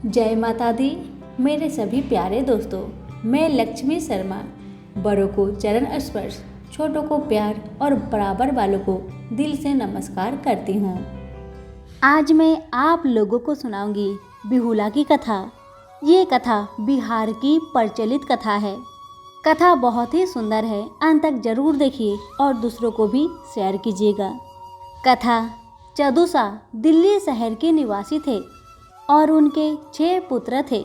जय माता दी। मेरे सभी प्यारे दोस्तों, मैं लक्ष्मी शर्मा बड़ों को चरण स्पर्श, छोटों को प्यार और बराबर वालों को दिल से नमस्कार करती हूँ। आज मैं आप लोगों को सुनाऊंगी बिहुला की कथा। ये कथा बिहार की प्रचलित कथा है। कथा बहुत ही सुंदर है, अंत तक जरूर देखिए और दूसरों को भी शेयर कीजिएगा। कथा चंदूसा दिल्ली शहर के निवासी थे और उनके 6 पुत्र थे।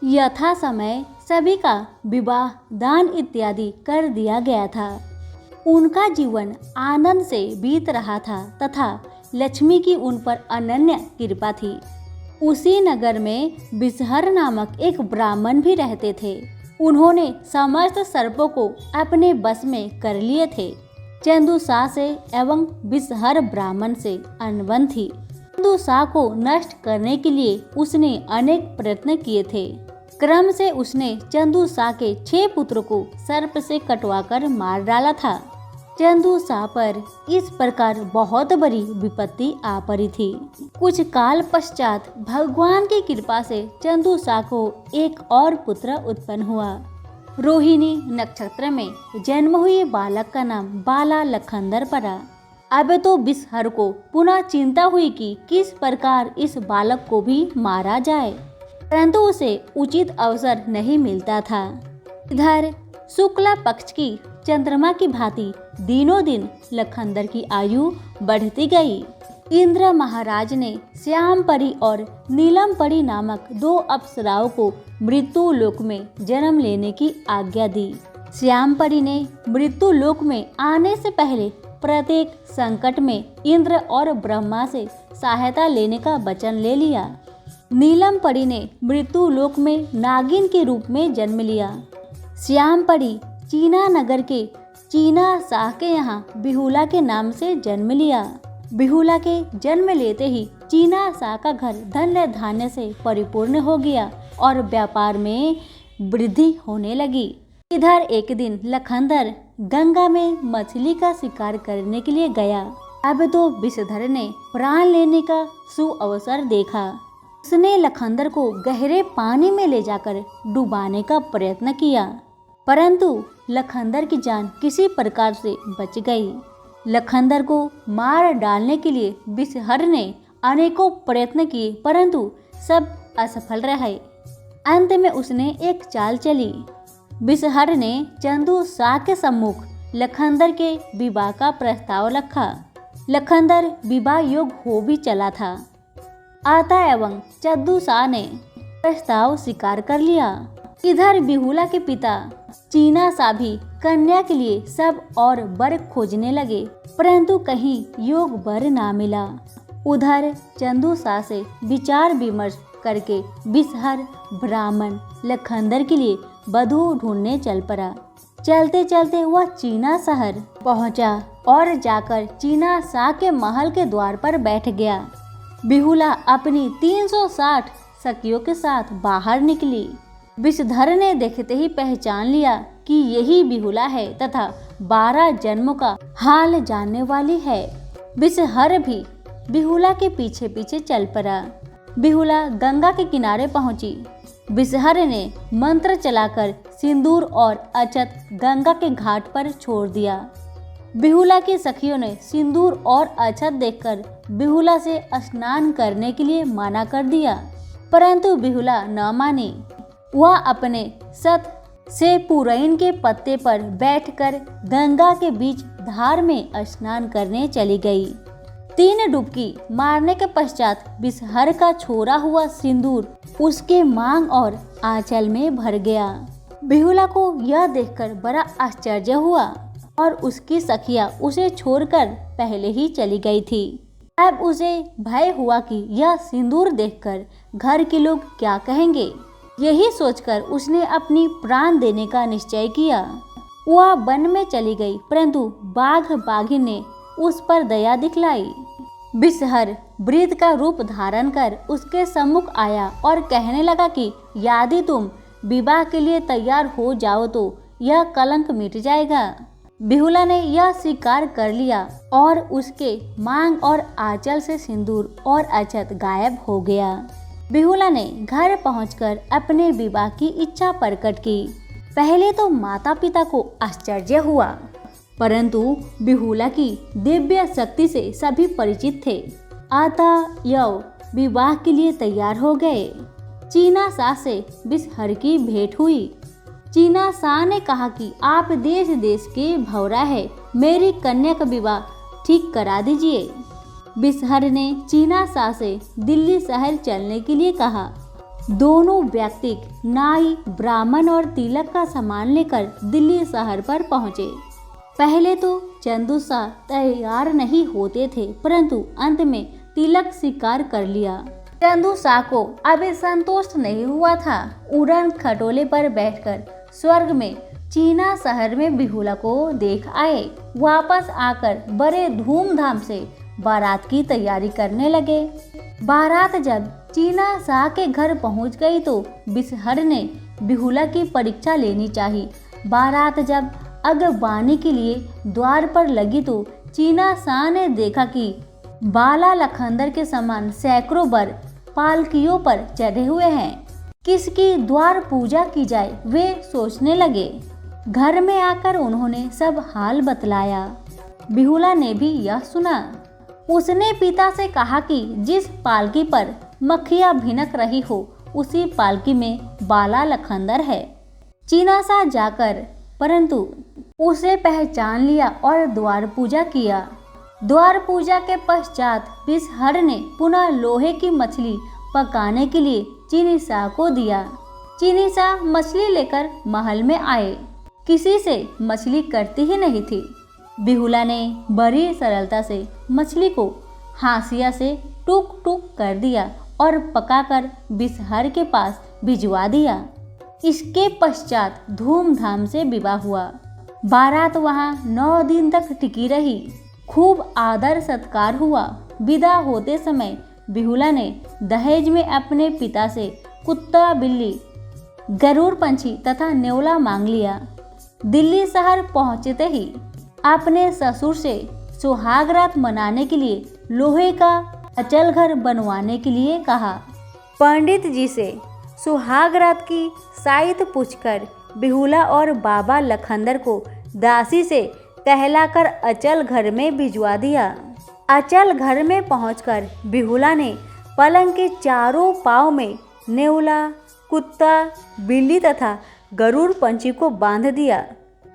यथा समय सभी का विवाह, दान इत्यादि कर दिया गया था। उनका जीवन आनंद से बीत रहा था तथा लक्ष्मी की उन पर अनन्य कृपा थी। उसी नगर में बिसहर नामक एक ब्राह्मण भी रहते थे। उन्होंने समस्त सर्पों को अपने बस में कर लिए थे। चंदूसा से एवं बिसहर ब्राह्मण से अनबन थी। चंदूसा को नष्ट करने के लिए उसने अनेक प्रयत्न किए थे। क्रम से उसने चंदूसा के 6 पुत्रों को सर्प से कटवाकर मार डाला था। चंदूसा पर इस प्रकार बहुत बड़ी विपत्ति आ पड़ी थी। कुछ काल पश्चात भगवान की कृपा से चंदूसा को एक और पुत्र उत्पन्न हुआ। रोहिणी नक्षत्र में जन्म हुए बालक का नाम बाला लखंदर पड़ा। अब तो बिसहर को पुनः चिंता हुई कि किस प्रकार इस बालक को भी मारा जाए, परंतु उसे उचित अवसर नहीं मिलता था। इधर शुक्ला पक्ष की चंद्रमा की भांति दिनों दिन लखंदर की आयु बढ़ती गई। इंद्र महाराज ने श्याम परी और नीलम परी नामक 2 अप्सराओं को मृत्यु लोक में जन्म लेने की आज्ञा दी। श्याम परी ने मृत्यु लोक में आने से पहले प्रत्येक संकट में इंद्र और ब्रह्मा से सहायता लेने का वचन ले लिया। नीलम परी ने मृत्यु लोक में नागिन के रूप में जन्म लिया। श्याम परी चीना नगर के चीना शाह के यहाँ बिहुला के नाम से जन्म लिया। बिहुला के जन्म लेते ही चीना शाह का घर धन धान्य से परिपूर्ण हो गया और व्यापार में वृद्धि होने लगी। इधर एक दिन लखंदर गंगा में मछली का शिकार करने के लिए गया। अब तो विषधर ने प्राण लेने का सुअवसर देखा। उसने लखंदर को गहरे पानी में ले जाकर डुबाने का प्रयत्न किया, परंतु लखंदर की जान किसी प्रकार से बच गई। लखंदर को मार डालने के लिए विषहर ने अनेकों प्रयत्न किए, परंतु सब असफल रहे। अंत में उसने एक चाल चली। बिसहर ने चंदूसा के सम्मुख लखंदर के विवाह का प्रस्ताव रखा। लखंदर विवाह योग्य हो भी चला था। आता एवं चंदूसा ने प्रस्ताव स्वीकार कर लिया। इधर बिहुला के पिता चीना सा भी कन्या के लिए सब और वर खोजने लगे, परंतु कहीं योग वर ना मिला। उधर चंदूसा से विचार विमर्श करके बिसहर ब्राह्मण लखंदर के लिए वधू ढूंढने चल पड़ा। चलते चलते वह चीना शहर पहुंचा और जाकर चीना शाह के महल के द्वार पर बैठ गया। बिहुला अपनी 360 सखियों के साथ बाहर निकली। विषधर ने देखते ही पहचान लिया कि यही बिहुला है तथा 12 जन्मों का हाल जानने वाली है। विषहर भी बिहुला के पीछे पीछे चल पड़ा। बिहुला गंगा के किनारे पहुंची। बिसहर ने मंत्र चलाकर सिंदूर और अक्षत गंगा के घाट पर छोड़ दिया। बिहुला की सखियों ने सिंदूर और अक्षत देखकर बिहुला से स्नान करने के लिए मना कर दिया, परंतु बिहुला न मानी। वह अपने सत से पुरैन के पत्ते पर बैठकर गंगा के बीच धार में स्नान करने चली गई। 3 डुबकी मारने के पश्चात बिसहर का छोड़ा हुआ सिंदूर उसके मांग और आंचल में भर गया। बिहुला को यह देखकर बड़ा आश्चर्य हुआ और उसकी सखियां उसे छोड़कर पहले ही चली गई थी। अब उसे भय हुआ कि यह सिंदूर देखकर घर के लोग क्या कहेंगे। यही सोचकर उसने अपनी प्राण देने का निश्चय किया। वह वन में चली गई, परंतु बाघ बाघिन ने उस पर दया दिखलाई। बिसहर वृद्ध का रूप धारण कर उसके सम्मुख आया और कहने लगा कि यदि तुम विवाह के लिए तैयार हो जाओ तो यह कलंक मिट जाएगा। बिहुला ने यह स्वीकार कर लिया और उसके मांग और आंचल से सिंदूर और अक्षत गायब हो गया। बिहुला ने घर पहुंचकर अपने विवाह की इच्छा प्रकट की। पहले तो माता पिता को आश्चर्य हुआ, परंतु बिहुला की दिव्य शक्ति से सभी परिचित थे। अतः यह विवाह के लिए तैयार हो गए। चीना शाह से बिसहर की भेंट हुई। चीना शाह ने कहा कि आप देश देश के भौरा है, मेरी कन्या का विवाह ठीक करा दीजिए। बिसहर ने चीना शाह से दिल्ली शहर चलने के लिए कहा। दोनों व्यक्ति नाई, ब्राह्मण और तिलक का सामान लेकर दिल्ली शहर पर पहुंचे। पहले तो चंदू शाह तैयार नहीं होते थे, परंतु अंत में तिलक स्वीकार कर लिया। चंदू शाह को अभी संतोष नहीं हुआ था। उड़न खटोले पर बैठकर स्वर्ग में चीना शहर में बिहुला को देख आए। वापस आकर बड़े धूमधाम से बारात की तैयारी करने लगे। बारात जब चीना शाह के घर पहुंच गई तो बिसहर ने बिहुला की परीक्षा लेनी चाहिए। बारात जब अगवानी के लिए द्वार पर लगी तो चीना शाह ने देखा कि बाला लखंदर के समान सैकड़ों बर पालकियों पर चढ़े हुए हैं। किसकी द्वार पूजा की जाए वे सोचने लगे। घर में आकर उन्होंने सब हाल बतलाया। बिहुला ने भी यह सुना। उसने पिता से कहा कि जिस पालकी पर मक्खियां भिनक रही हो उसी पालकी में बाला लखंदर है। चीना शाह जाकर परंतु उसे पहचान लिया और द्वार पूजा किया। द्वार पूजा के पश्चात बिसहर ने पुनः लोहे की मछली पकाने के लिए चीनी शाह को दिया। चीनी शाह मछली लेकर महल में आए। किसी से मछली कटती ही नहीं थी। बिहुला ने बड़ी सरलता से मछली को हाशिया से टुक टुक कर दिया और पकाकर बिसहर के पास भिजवा दिया। इसके पश्चात धूमधाम से विवाह हुआ। बारात वहां 9 दिन तक टिकी रही। खूब आदर सत्कार हुआ। विदा होते समय बिहुला ने दहेज में अपने पिता से कुत्ता, बिल्ली, गरुड़ पंछी तथा नेवला मांग लिया। दिल्ली शहर पहुंचते ही अपने ससुर से सुहागरात मनाने के लिए लोहे का अचल घर बनवाने के लिए कहा। पंडित जी से सुहागरात की साइत पूछकर बिहुला और बाबा लखंदर को दासी से कहलाकर अचल घर में भिजवा दिया। अचल घर में पहुंचकर बिहुला ने पलंग के चारों पांव में नेवला, कुत्ता, बिल्ली तथा गरुड़ पंछी को बांध दिया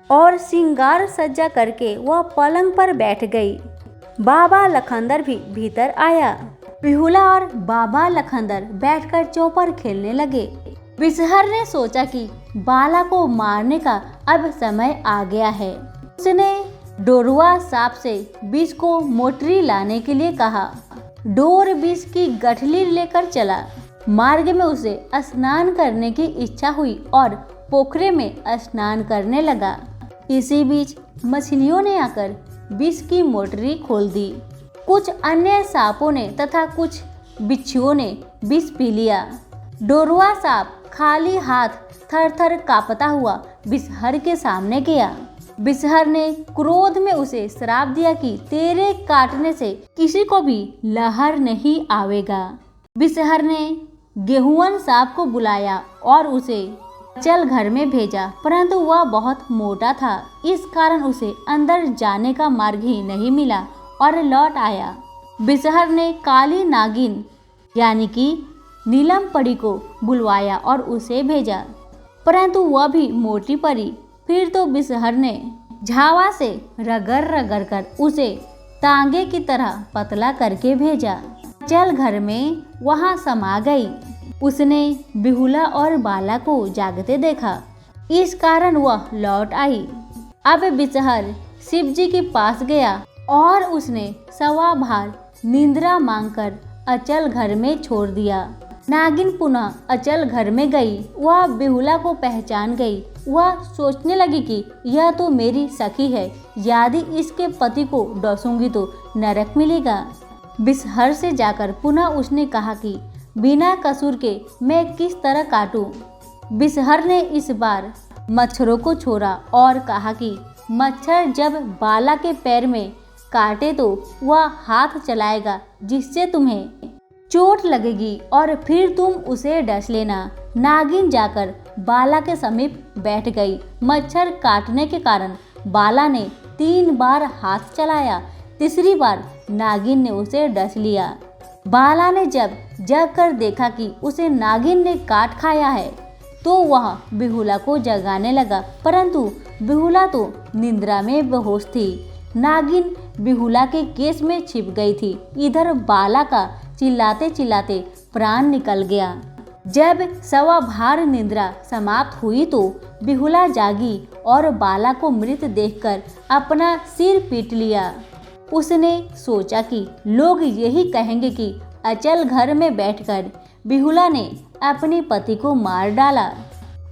और श्रृंगार सज्जा करके वह पलंग पर बैठ गई। बाबा लखंदर भी भीतर आया। बिहुला और बाबा लखंदर बैठकर चौपर खेलने लगे। बिसहर ने सोचा कि बाला को मारने का अब समय आ गया है। उसने डोरुआ सांप से विष को मोटरी लाने के लिए कहा। डोर विष की गठली लेकर चला। मार्ग में उसे स्नान करने की इच्छा हुई और पोखरे में स्नान करने लगा। इसी बीच मछलियों ने आकर विष की मोटरी खोल दी। कुछ अन्य सांपों ने तथा कुछ बिच्छुओं ने विष पी लिया। डोरुआ सांप खाली हाथ थर थर कांपता हुआ बिसहर के सामने गया। बिसहर ने क्रोध में उसे श्राप दिया कि तेरे काटने से किसी को भी लहर नहीं आवेगा। बिसहर ने गेहुअन सांप को बुलाया और उसे चल घर में भेजा, परंतु वह बहुत मोटा था। इस कारण उसे अंदर जाने का मार्ग ही नहीं मिला और लौट आया। बिसहर ने काली नागिन यानी कि नीलम परी को बुलवाया और उसे भेजा, परंतु वह भी मोटी परी। फिर तो बिसहर ने झावा से रगड़ रगड़ कर उसे तांगे की तरह पतला करके भेजा। चल घर में वहां समा गई। उसने बिहुला और बाला को जागते देखा। इस कारण वह लौट आई। अब बिसहर शिव जी के पास गया और उसने सवा भार निंद्रा मांगकर अचल घर में छोड़ दिया। नागिन पुनः अचल घर में गई। वह बिहुला को पहचान गई। वह सोचने लगी कि यह तो मेरी सखी है, यदि इसके पति को डसूंगी तो नरक मिलेगा। बिसहर से जाकर पुनः उसने कहा कि बिना कसूर के मैं किस तरह काटूं। बिसहर ने इस बार मच्छरों को छोड़ा और कहा कि मच्छर जब बाला के पैर में काटे तो वह हाथ चलाएगा जिससे तुम्हें चोट लगेगी और फिर तुम उसे डस लेना। नागिन जाकर बाला के समीप बैठ गई। मच्छर काटने के कारण बाला ने 3 बार हाथ चलाया। तीसरी बार नागिन ने उसे डस लिया। बाला ने जब जग कर देखा कि उसे नागिन ने काट खाया है तो वह बिहुला को जगाने लगा, परंतु बिहुला तो निद्रा में बेहोश थी। नागिन बिहुला के केस में छिप गई थी। इधर बाला का चिल्लाते चिल्लाते प्राण निकल गया। जब सवाभार निद्रा समाप्त हुई तो बिहुला जागी और बाला को मृत देखकर अपना सिर पीट लिया। उसने सोचा कि लोग यही कहेंगे कि अचल घर में बैठकर बिहुला ने अपने पति को मार डाला।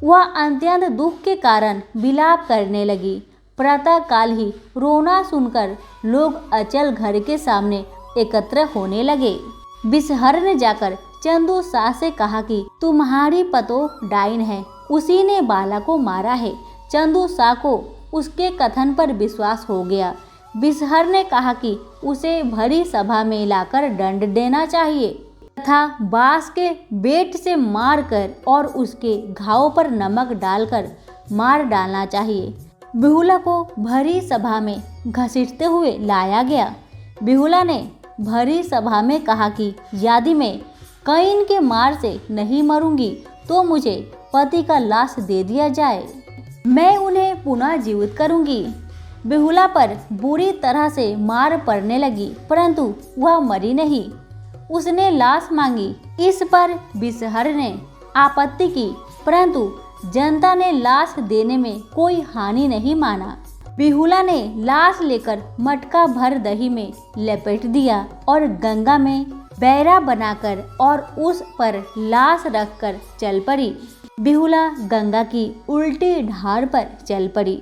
वह अत्यंत दुख के कारण विलाप करने लगी। प्रातः काल ही रोना सुनकर लोग अचल घर के सामने एकत्र होने लगे। बिसहर ने जाकर चंदू शाह से कहा कि तुम्हारी पतो डाइन है, उसी ने बाला को मारा है। चंदू शाह को उसके कथन पर विश्वास हो गया। बिसहर ने कहा कि उसे भरी सभा में लाकर दंड देना चाहिए तथा बांस के बेट से मारकर और उसके घावों पर नमक डालकर मार डालना चाहिए। बिहुला को भरी सभा में घसीटते हुए लाया गया। बिहुला ने भरी सभा में कहा कि यदि मैं कैन के मार से नहीं मरूंगी तो मुझे पति का लाश दे दिया जाए, मैं उन्हें पुनः जीवित करूंगी। बिहुला पर बुरी तरह से मार पड़ने लगी, परंतु वह मरी नहीं। उसने लाश मांगी। इस पर बिसहर ने आपत्ति की, परंतु जनता ने लाश देने में कोई हानि नहीं माना। बिहुला ने लाश लेकर मटका भर दही में लपेट दिया और गंगा में बैरा बनाकर और उस पर लाश रखकर चल पड़ी। बिहुला गंगा की उल्टी धार पर चल पड़ी।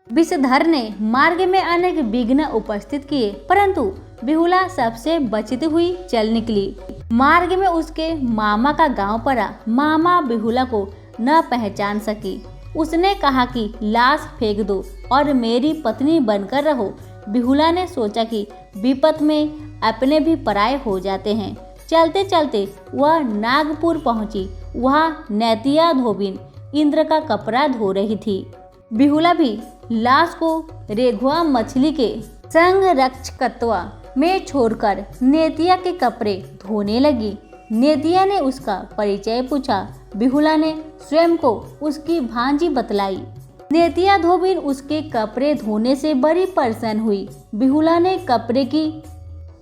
विषधर ने मार्ग में अनेक विघ्न उपस्थित किए, परंतु बिहुला सबसे बचती हुई चल निकली। मार्ग में उसके मामा का गांव पड़ा। मामा बिहुला को न पहचान सकी। उसने कहा कि लाश फेंक दो और मेरी पत्नी बनकर रहो। बिहुला ने सोचा कि विपत में अपने भी पराये हो जाते हैं। चलते चलते वह नागपुर पहुंची। वहाँ नैतिया धोबिन इंद्र का कपड़ा धो रही थी। बिहुला भी लाश को रेघुआ मछली के संग रक्षकत्वा में छोड़कर नेतिया के कपड़े धोने लगी। नेतिया ने उसका परिचय पूछा। बिहुला ने स्वयं को उसकी भांजी बतलाई। नेतिया धोबिन उसके कपड़े धोने से बड़ी प्रसन्न हुई। बिहुला ने कपड़े की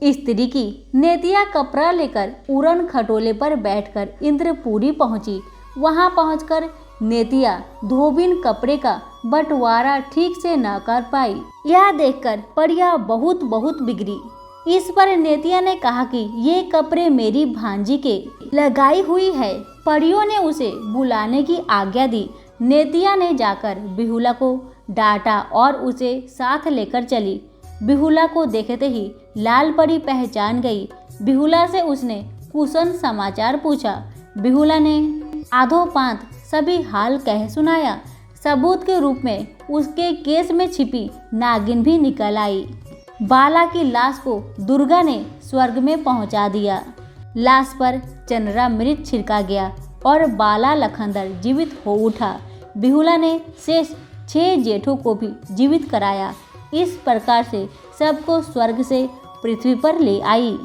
इस्त्री की। नेतिया कपड़ा लेकर उड़न खटोले पर बैठकर इंद्रपुरी पहुंची। वहां पहुंचकर नेतिया धोबिन कपड़े का बंटवारा ठीक से न कर पाई। यह देखकर परिया बहुत बिगड़ी। इस पर नेतिया ने कहा कि ये कपड़े मेरी भांजी के लगाई हुई है। परियों ने उसे बुलाने की आज्ञा दी। नेतिया ने जाकर बिहुला को डांटा और उसे साथ लेकर चली। बिहुला को देखते ही लाल परी पहचान गई। बिहुला से उसने कुशल समाचार पूछा। बिहुला ने आधो पांत सभी हाल कह सुनाया। सबूत के रूप में उसके केस में छिपी नागिन भी निकल आई। बाला की लाश को दुर्गा ने स्वर्ग में पहुंचा दिया। लाश पर चंद्रामृत छिड़का गया और बाला लखनदर जीवित हो उठा। बिहुला ने शेष 6 जेठों को भी जीवित कराया। इस प्रकार से सबको स्वर्ग से पृथ्वी पर ले आई।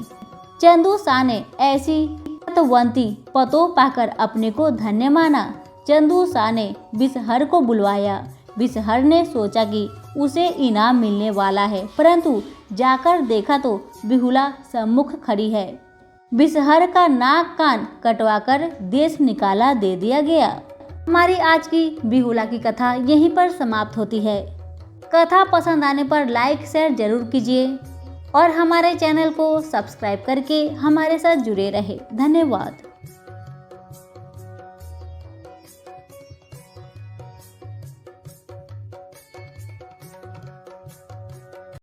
चंदू शाह ने ऐसी सतवंती पतो पाकर अपने को धन्य माना। चंदू शाह ने बिसहर को बुलवाया। बिसहर ने सोचा कि उसे इनाम मिलने वाला है, परंतु जाकर देखा तो बिहुला सम्मुख खड़ी है। बिसहर का नाक कान कटवाकर देश निकाला दे दिया गया। हमारी आज की बिहुला की कथा यहीं पर समाप्त होती है। कथा पसंद आने पर लाइक शेयर जरूर कीजिए और हमारे चैनल को सब्सक्राइब करके हमारे साथ जुड़े रहे। धन्यवाद।